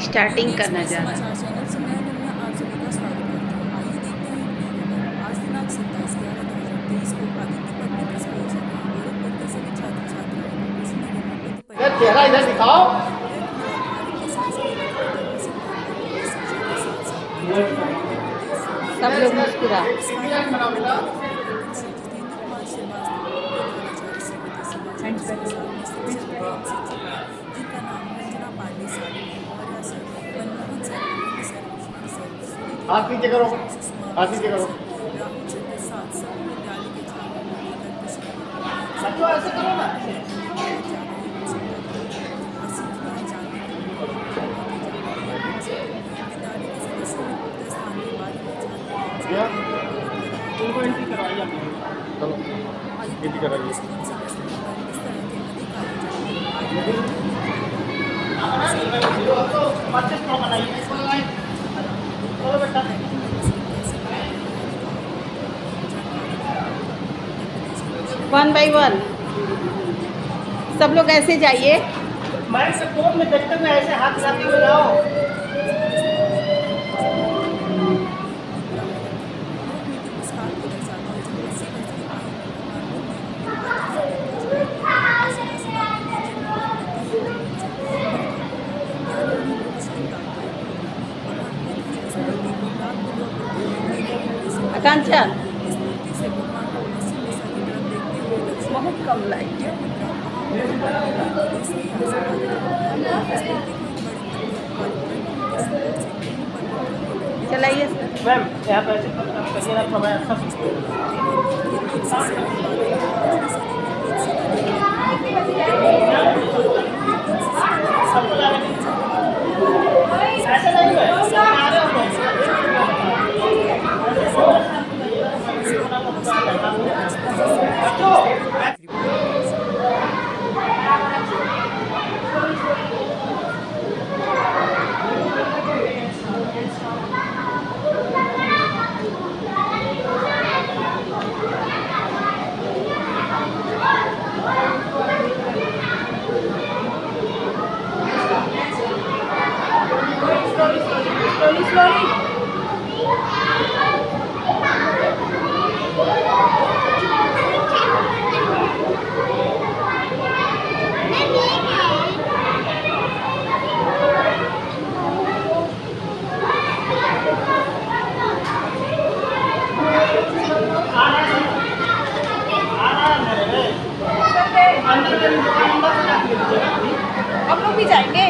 Starting करना जाना। समाचार चैनल सुनहरे रंग में आप सभी का स्वागत करती हूँ। आइए देखते हैं एक खबर। आज दिनांक 27/11/2023 को आदित्य पब्लिक स्कूल से गोरखपुर के सभी छात्र छात्राओं को कुशीनगर में बुद्ध चेहरा इधर दिखाओ। नृत्य और भारत के सांस्कृतिक ऐतिहासिक धरोहर की शिक्षा के साथ साथ बच्चों के उद्देश्य सब लोग मुस्कुरा। जितेंद्र कुमार श्रीवास्तव, प्रधानाचार्य श्रीमती सुभाष जिनका नाम रंजना पांडे सर और सर मनमोहन सर हाथ नीचे करो, हाथ नीचे करो। राहुल सर के साथ सभी विद्यालय के छात्रों को लेकर बच्चों ऐसे करो ना। विद्यालय के सदस्यों ने मुख्य स्थान के बाद उनको एंट्री करवाइए। चलो एंट्री कराइए। वन बाई वन सब लोग ऐसे जाइए। मैं सपोर्ट में देखते हुए ऐसे हाथ हिलाते हुए जाओ। आकांक्षा बहुत कम लाइट है। चलाइए सर। मैम यहाँ पे ऐसे करिए ना, थोड़ा अच्छा ऐसे नहीं है। हम लोग भी जाएंगे।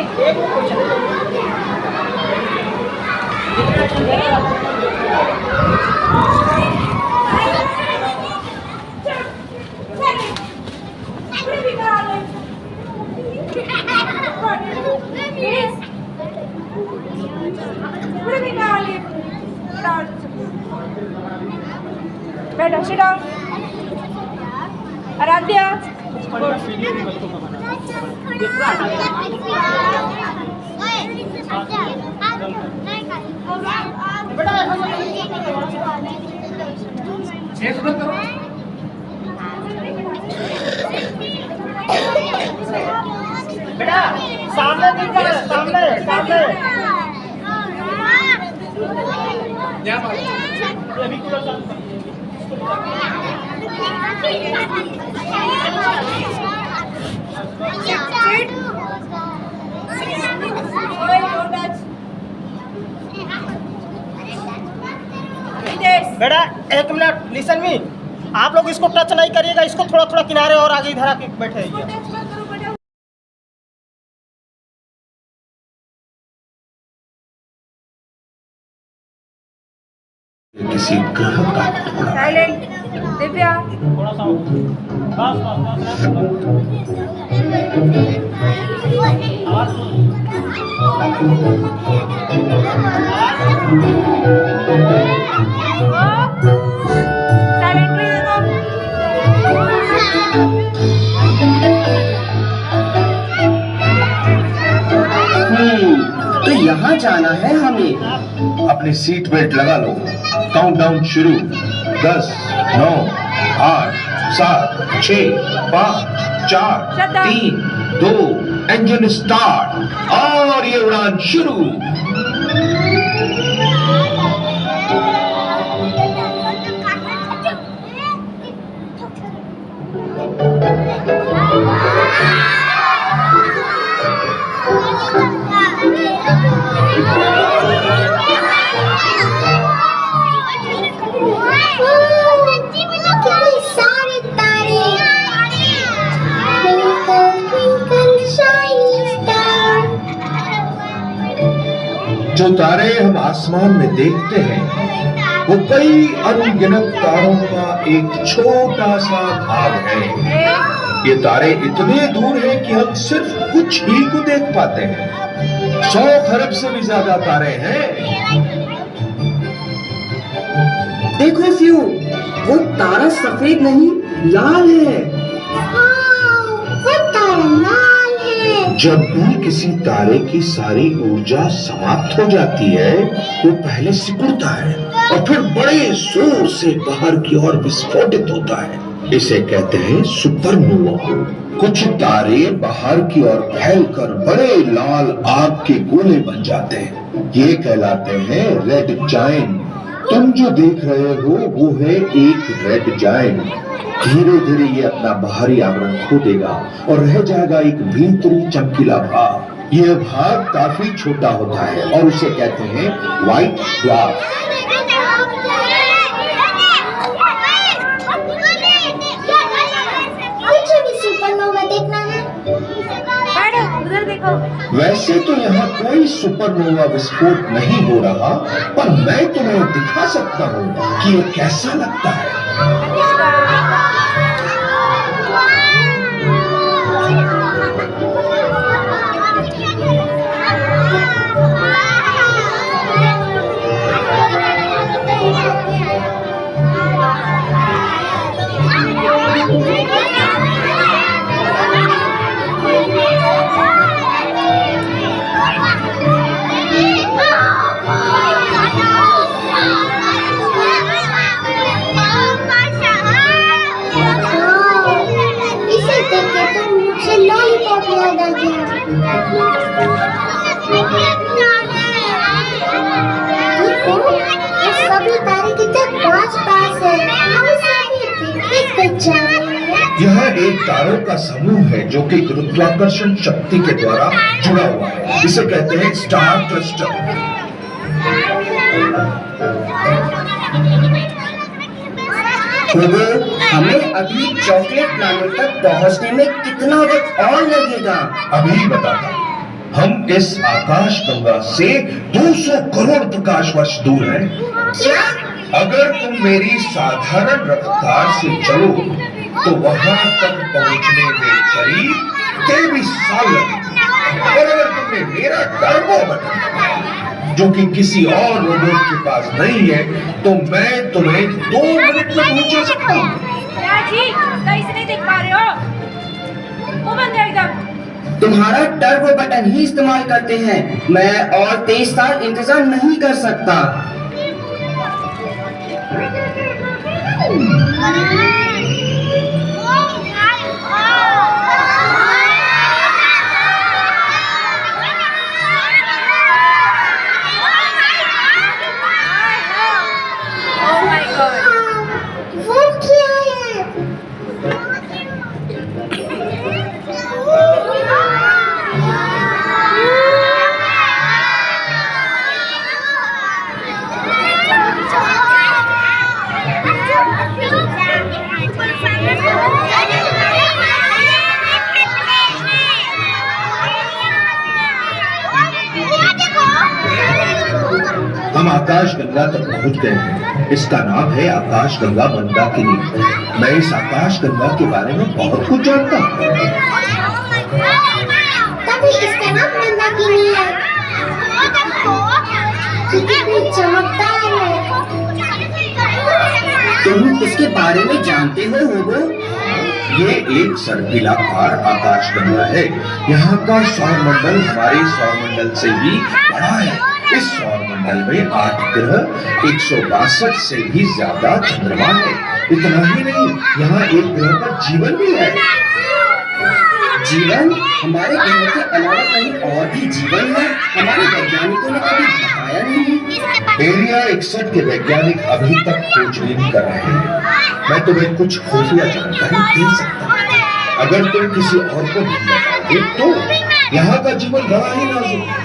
बेटा sit down. आराध्या बेटा सामने दिखा, सामने सामने अभी पूरा चालू कर। बेटा एक मिनट लिसन मी, आप लोग इसको टच नहीं करिएगा, इसको थोड़ा थोड़ा किनारे और आगे इधर आके बैठे। किसी ग्रह का टुकड़ा। साइलेंट दिव्या थोड़ा सा बस तो यहाँ जाना है हमें। अपनी सीट बेल्ट लगा लो। काउंटडाउन शुरू। 10, 9, 8, 7, 6, 5, 4, 3, 2, इंजन स्टार्ट और ये उड़ान शुरू। जो तारे हम आसमान में देखते हैं वो कई अनगिनत तारों का एक छोटा सा भाग है। ये तारे इतने दूर हैं कि हम सिर्फ कुछ ही को देख पाते हैं। 100 खरब से भी ज्यादा तारे हैं। देखो फ्यू, वो तारा सफेद नहीं लाल है। वो तारा लाल है। जब भी किसी तारे की सारी ऊर्जा समाप्त हो जाती है वो पहले सिकुड़ता है और फिर बड़े जोर से बाहर की ओर विस्फोटित होता है। इसे कहते हैं सुपरनोवा। कुछ तारे बाहर की ओर फैलकर बड़े लाल आग के गोले बन जाते हैं। ये कहलाते हैं रेड जायंट। तुम जो देख रहे हो वो है एक रेड जायंट। धीरे धीरे ये अपना बाहरी आवरण खो देगा और रह जाएगा एक भीतरी चमकीला भाग। यह भाग काफी छोटा होता है और उसे कहते हैं व्हाइट ड्वार्फ। मुझे भी सुपरनोवा देखना है। उधर देखो। वैसे तो यहाँ कोई सुपरनोवा विस्फोट नहीं हो रहा, पर मैं तुम्हें दिखा सकता हूँ कि ये कैसा लगता है। सभी तारे कितने पास है। हम सभी यह एक तारों का समूह है जो कि गुरुत्वाकर्षण शक्ति के द्वारा जुड़ा हुआ है। इसे कहते हैं स्टार क्लस्टर। हमें अभी चॉकलेट प्लैनेट तक पहुंचने में कितना वक्त और लगेगा? अभी बताता हूं। हम इस आकाश गंगा से 200 करोड़ प्रकाश वर्ष दूर हैं। क्या? अगर तुम मेरी साधारण रफ्तार से चलो तो वहां तक पहुंचने में करीब 23 साल लगेंगे। और अगर तुमने मेरा टर्बो बटन, जो कि किसी और रोबोट के पास नहीं है, तो मैं तुम्हें 2 मिनट में पहुंचा सकता हूँ। नहीं देख पा रहे हो? वो बंद है एकदम। तुम्हारा टर्बो बटन ही इस्तेमाल करते हैं। मैं और 23 साल इंतजार नहीं कर सकता। वो क्या है? हम आकाश गंगा तक पहुंच गए हैं। इसका नाम है आकाश गंगा मंदाकिनी। मैं इस आकाश गंगा के बारे में बहुत कुछ जानता हूँ। तभी इसका नाम मंदाकिनी है। कितनी चमकदार है। तुम इसके बारे में जानते हो होगो? ये एक सर्पिलाकार आकाश गंगा है। यहाँ का सौरमंडल हमारे सौरमंडल से भी बड़ा है। इस सौरमंडल में 8 ग्रह, 162 से भी ज्यादा चंद्रमा है। इतना ही नहीं, यहाँ एक ग्रह पर जीवन भी है। जीवन हमारे ग्रह के अलावा कहीं और भी जीवन है, हमारे वैज्ञानिकों ने कभी बताया नहीं। एरिया 61 के वैज्ञानिक अभी तक खोजबीन कर रहे हैं। मैं तुम्हें कुछ खुफिया जानकारी दे सकता हूँ। अगर तुम किसी और को नहीं बताओगे तो यहाँ का जीवन बड़ा ही नाजुक है।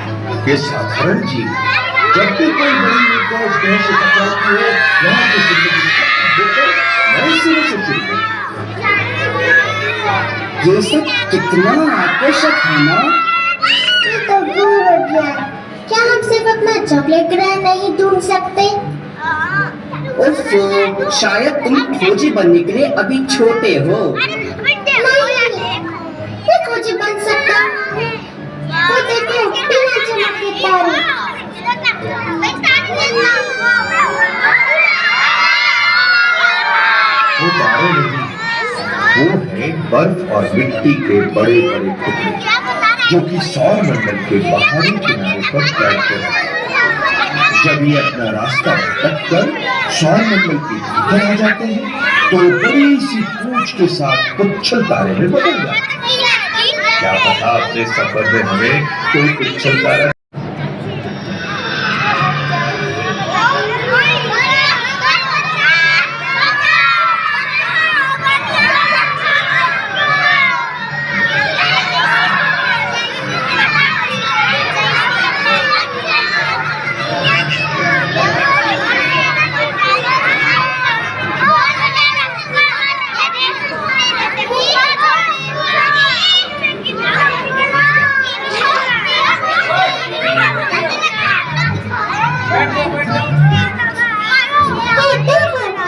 ये साधारण जीव जब भी कोई बड़ी विपदा उस ग्रह से टकराती है, यहाँ की जिंदगी नए सिरे से शुरू होती है। ये सब कितना आकर्षक है ना। ये तो दूर हो गया। क्या हम सिर्फ अपना चॉकलेट ग्रह नहीं ढूंढ सकते? उफ, शायद तुम खोजी बनने के लिए अभी छोटे हो। नहीं, मैं खोजी बन सकता हूँ। वो देखो, बिना चमक के तारे। वो तारे नहीं, वो है बर्फ और मिट्टी के बड़े बड़े टुकड़े जो कि सौर मंडल के बाहरी किनारे पर बैठते हैं। जब ये अपना रास्ता भटक कर सौर मंडल के भीतर आ जाते हैं तो बड़ी सी पूंछ के साथ पुच्छल तारे में बदल जाते हैं। क्या पता अपने सफर में हमें कोई पुच्छल तारा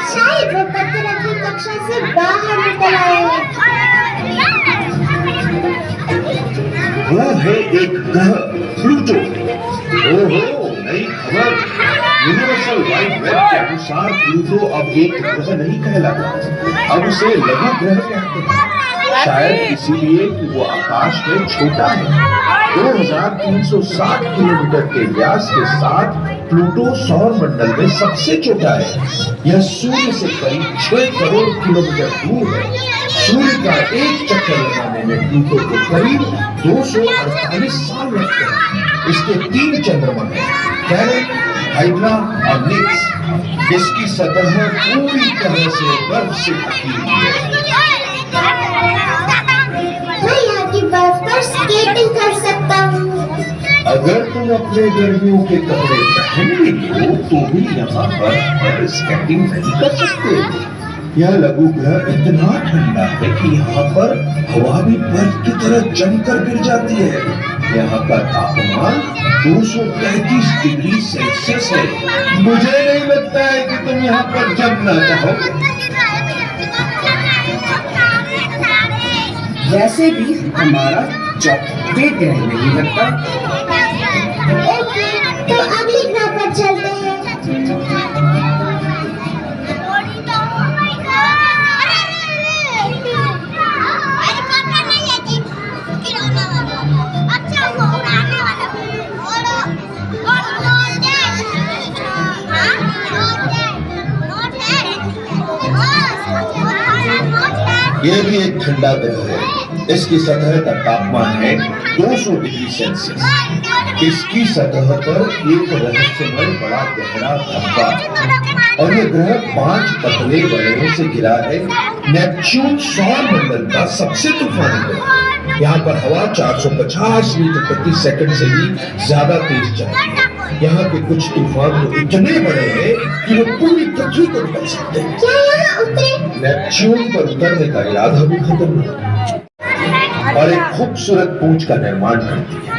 शायद वो पत्थर अपनी कक्षा से बाहर निकल आए हैं। वो है एक ग्रह प्लूटो। ओहो, नई खबर। यूनिवर्सल वाइड वेब के अनुसार प्लूटो अब एक ग्रह नहीं कहलाता, अब उसे लघु ग्रह कहते हैं। शायद इसीलिए कि वो आकाश में छोटा है। 2360 किलोमीटर के व्यास के साथ प्लूटो सौर मंडल में सबसे छोटा है। यह सूर्य से करीब 6 करोड़ किलोमीटर दूर है। सूर्य का एक चक्कर लगाने में प्लूटो को करीब 248 साल लगते हैं। इसके 3 चंद्रमा हैं, कैरन, हाइड्रा और निक्स। इसकी सतह पूरी तरह से बर्फ से ढकी हुई है। मैं यहाँ की बर्फ पर स्केटिंग कर सकता हूँ। अगर तुम अपने गर्मियों के कपड़े पहन भी लो तो भी यहाँ पर स्केटिंग नहीं कर सकते। यह लघु ग्रह इतना ठंडा है कि यहाँ पर हवा भी बर्फ की तरह जमकर गिर जाती है। यहाँ का तापमान 233 डिग्री सेल्सियस है। मुझे नहीं लगता है कि तुम यहाँ पर जमना चाहोगे। वैसे भी हमारा चॉकलेट ग्रह नहीं लगता। ओके, तो अगले ग्रह पर चलते हैं। यह भी एक ठंडा ग्रह है। इसकी सतह का तापमान है 200 डिग्री सेल्सियस। इसकी सतह पर एक रहस्यमय बड़ा गहरा धब्बा और यह ग्रह 5 पतले वलयों से घिरा है। नेपच्यून सौर मंडल का सबसे तूफानी ग्रह। यहाँ पर हवा 450 मीटर प्रति सेकंड से भी ज्यादा तेज चलती है। यहाँ के कुछ तूफान तो इतने बड़े हैं कि वो पूरी पृथ्वी को निकल सकते हैं। क्या यहाँ उतरे? नेपच्यून पर उतरने का इरादा भी खतरनाक है और एक खूबसूरत पूंछ का निर्माण करती है।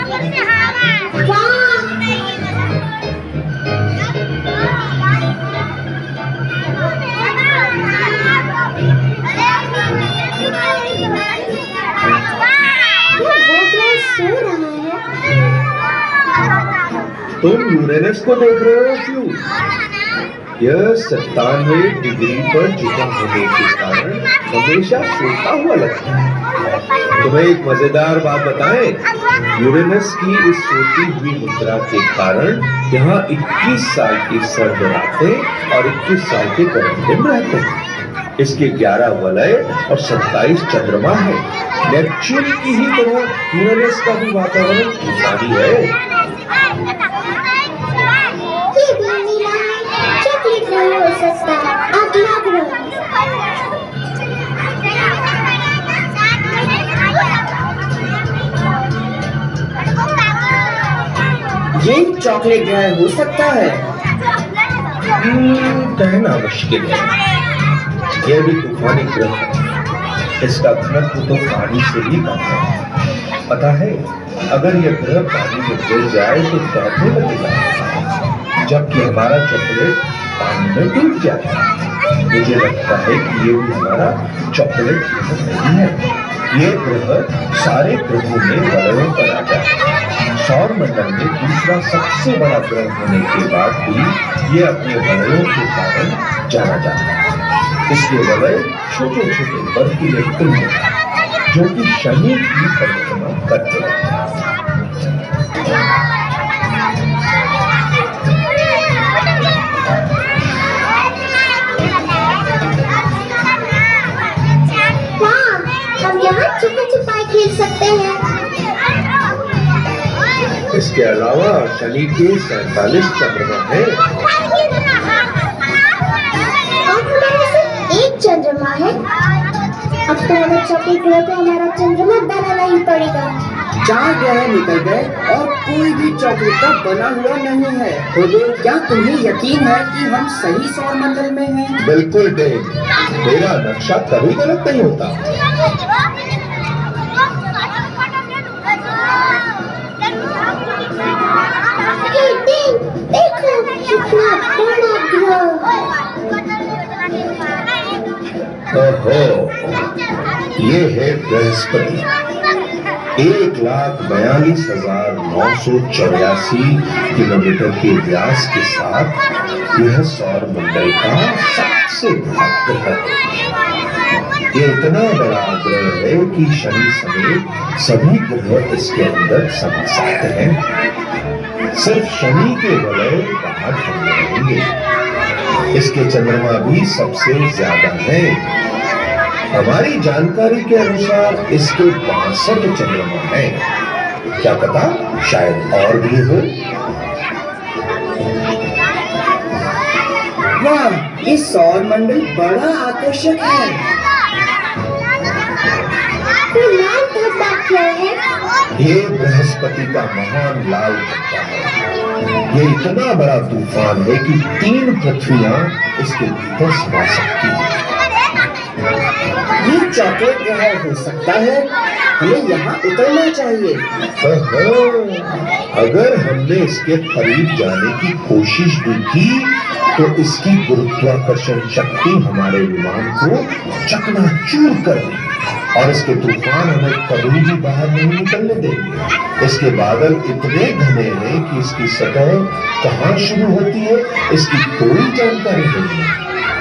तुम यूरेनस को देख रहे हो क्यों? यह 97 डिग्री पर झुका होने के कारण हमेशा सोता हुआ लगता है। तुम्हें एक मजेदार बात बताएं, यूरेनस की इस सोती हुई मुद्रा के कारण यहाँ 21 साल की सर्द रातें और 21 साल के गर्म दिन रहते हैं। इसके 11 वलय और 27 चंद्रमा है। नेपच्यून की ही तरह यूरेनस का भी वातावरण तूफानी है। ये भी नीला है, चॉकलेट नहीं हो सकता। अगला ग्रह ये चॉकलेट ग्रह हो सकता है। कहना मुश्किल है। यह भी तूफानी ग्रह है। इसका घनत्व तो पानी से भी कम है। पता है, अगर यह ग्रह पानी में गिर जाए तो तैरने लगेगा, जबकि हमारा चॉकलेट पानी में डूब जाए। मुझे लगता है कि ये भी हमारा चॉकलेट ग्रह नहीं है। ये ग्रह सारे ग्रहों में वलयों पर आ जाए। सौर मंडल में दूसरा सबसे बड़ा ग्रह होने के बाद भी ये अपने वलयों के कारण जाना जाता है। इसके वलय छोटे छोटे बर्फीले पिंड हैं, जो कि शनि की परिक्रमा करते हैं। हम यहाँ छुपा छुपाई खेल सकते हैं। इसके अलावा शनि के 47 चंद्रमा है। और हमारे सिर्फ एक चंद्रमा है। अब तो हमें चॉकलेट ग्रह को हमारा चंद्रमा बनाना ही पड़ेगा। 4 ग्रह निकल गए और कोई भी चॉकलेट का बना हुआ नहीं है। खोदो, क्या तुम्हें यकीन है कि हम सही सौर मंडल में हैं? बिल्कुल डेव, मेरा नक्शा कभी गलत नहीं होता। हे डेव, देखो कितना बड़ा ग्रह। ओहो, ये है बृहस्पति। 1,42,984 किलोमीटर के व्यास के साथ यह सौर मंडल का सबसे बड़ा ग्रह है। ये इतना बड़ा ग्रह है कि शनि समेत सभी ग्रह इसके अंदर समा सकते हैं। सिर्फ शनि के वलय बाहर हम रहेंगे। इसके चंद्रमा भी सबसे ज्यादा है। हमारी जानकारी के अनुसार इसके 62 चंद्रमा हैं। क्या पता शायद और भी हो। वाह, ये सौर मंडल बड़ा आकर्षक है। तो लाल धब्बा क्या है? ये बृहस्पति का महान लाल धब्बा है। ये इतना बड़ा तूफान है कि 3 पृथ्वियां इसके भीतर समा सकती हैं। ये चॉकलेट ग्रह हो सकता है। हमें यहाँ उतरना चाहिए। अगर हमने इसके करीब जाने की कोशिश भी की तो इसकी गुरुत्वाकर्षण शक्ति हमारे विमान को चकनाचूर कर देगी और इसके तूफान हमें कभी भी बाहर नहीं निकलने देंगे। इसके बादल इतने घने हैं कि इसकी सतह कहाँ शुरू होती है इसकी कोई जानकारी नहीं है।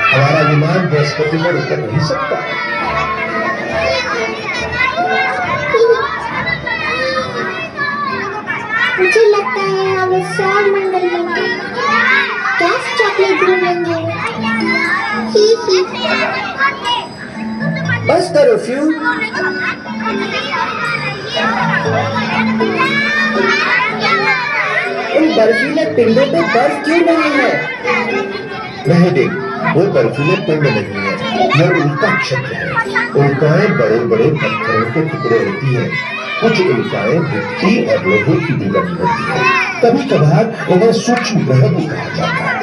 हमारा विमान बृहस्पति पर उतर नहीं सकता। मुझे लगता है हम इस सौर मंडल में गैस चॉकलेट ढूंढेंगे। बस करो फ्यू। उन बर्फीले पिंडों पे बर्फ क्यों नहीं है? नहीं देख, वो बर्फीले पिंड नहीं है, यह उल्का क्षेत्र है। उल्काएं बड़े बड़े पत्थरों के टुकड़े होती हैं। कुछ उल्काएं मिट्टी और लोहे की भी बनी होती है। कभी कभार इन्हें सूक्ष्म ग्रह भी कहा जाता है।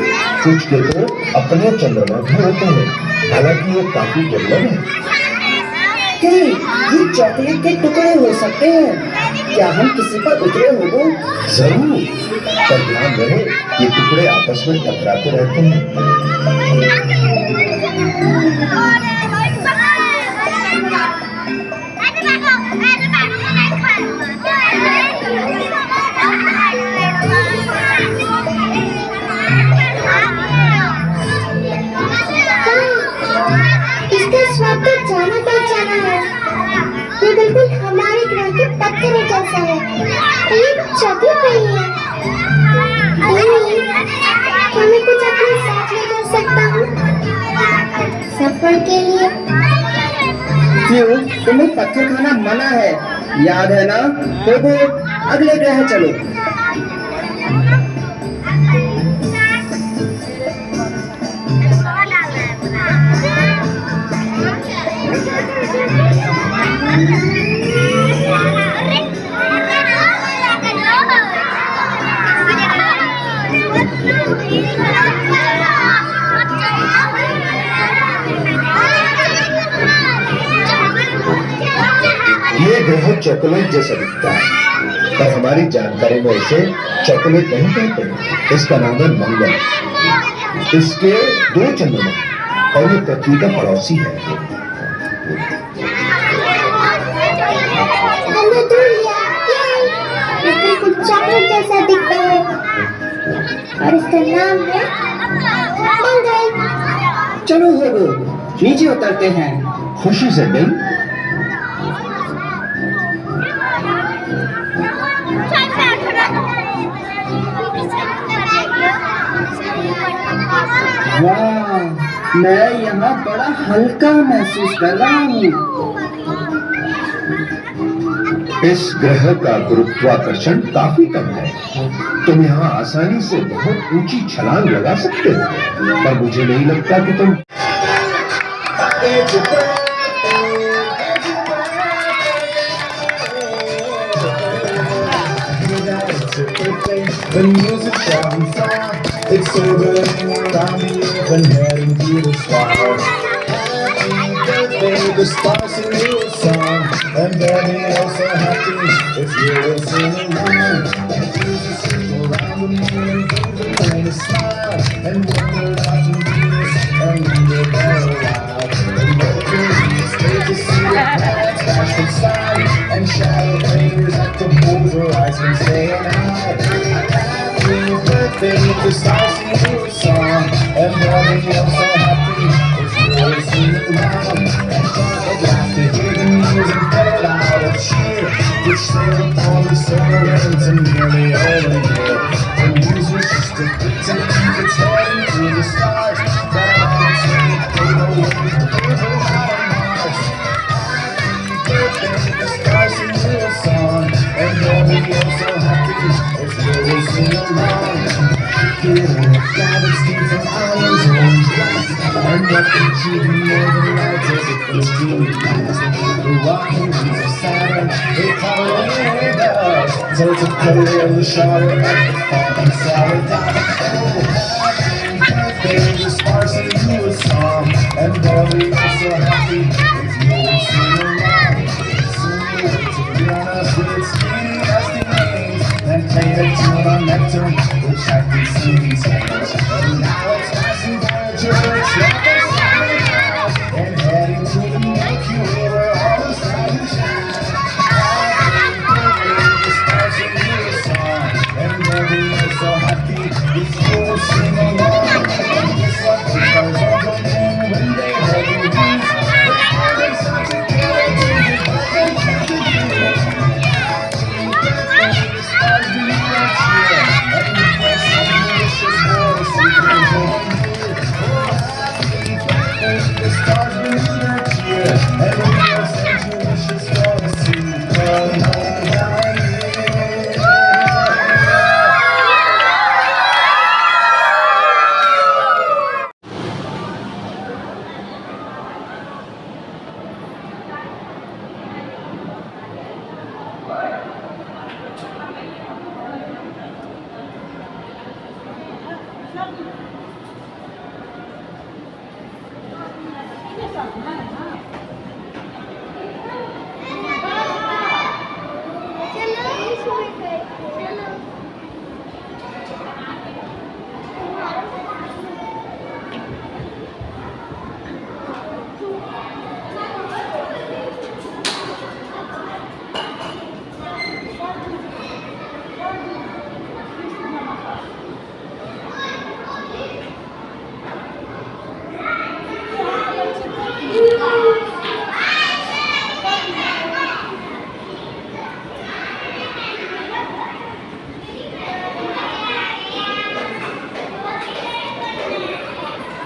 कुछ के तो अपने चंद्रमा भी होते हैं, हालांकि ये काफी दुर्लभ है। ये चॉकलेट के टुकड़े हो सकते हैं। क्या हम किसी पर उतरे होंगे? जरूर, पर ध्यान रहे ये टुकड़े आपस में टकराते रहते हैं। इसका स्वाद तो जाना पहचाना है। ये बिल्कुल हमारे ग्रह के पत्थर जैसा है। ये चॉकलेट नहीं है। क्या मैं कुछ अपने साथ ले जा सकता हूँ? सब पत्थर के लिए? क्यों? तुम्हें पत्थर खाना मना है, याद है ना? होगो, अगले ग्रह चलो। ये ग्रह चॉकलेट जैसा दिखता है, पर हमारी जानकारी में इसे चॉकलेट नहीं कहते। इसका नाम है मंगल। इसके 2 चंद्रमा और ये पृथ्वी का पड़ोसी है। हमने ढूंढ लिया। ये बिल्कुल चॉकलेट जैसा दिखता है और इसका नाम है मंगल। चलो होगो, नीचे उतरते हैं। खुशी से नहीं। वाह, मैं यहाँ बड़ा हल्का महसूस कर रहा हूँ। इस ग्रह का गुरुत्वाकर्षण काफी कम है। तुम यहाँ आसानी से बहुत ऊंची छलांग लगा सकते हो, पर मुझे नहीं लगता कि तुम The music sounds soft. It's orbiting around the earth and heading to the stars. Happy birthday, the stars sing you a song, and baby, you're so happy if you're singing along. Jesus sits around the moon and gives a kind of smile, and wonder out in Venus and wonder there a while. And Mercury stays to see the planets dash inside, and shadow fingers at the poles horizon saying hi. Happy birthday, the stars sing you a song, and baby, I'm so happy if you're singing along. And God laughed to hear the music heard out of cheer, which sailed upon the solar winds and nearly over here. The music's just a bit to keep its heading to the stars, that on its way they go with the river out on Mars. Happy birthday, the stars sing you a song, and baby, I'm so happy if you're singing along. Here in the clouds steam from islands orange black, and nothing cheating more than lights as if it was dreaming last. The walking beats of Saturn, they call it a dust, so it's a color of the shower at the falling salad top. Oh, happy birthday, the stars sing you a song, and baby, I'm so happy if you will sing along. Soon you wait to be on us with its skinny nasty names, and play the tune on Nectar, which I can see these hands. And now it's passing Voyager, it's like a summer cloud, and heading to the Milky Way where all the stars shine. Happy birthday, the stars sing you a song, and baby, you're so happy if you will sing along. And just like the stars are going when they hold your hands, the stars start to get into the back and back again. The stars do not cheer, and we press some delicious voice and praise over here. Oh, happy birthday, the stars do not cheer, and we press some delicious voice to come home down here.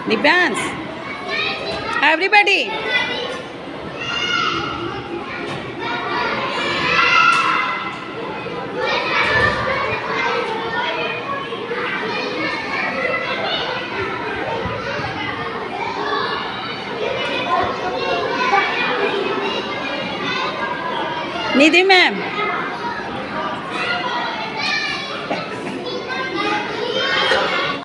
Divyansh, everybody Nidhi ma'am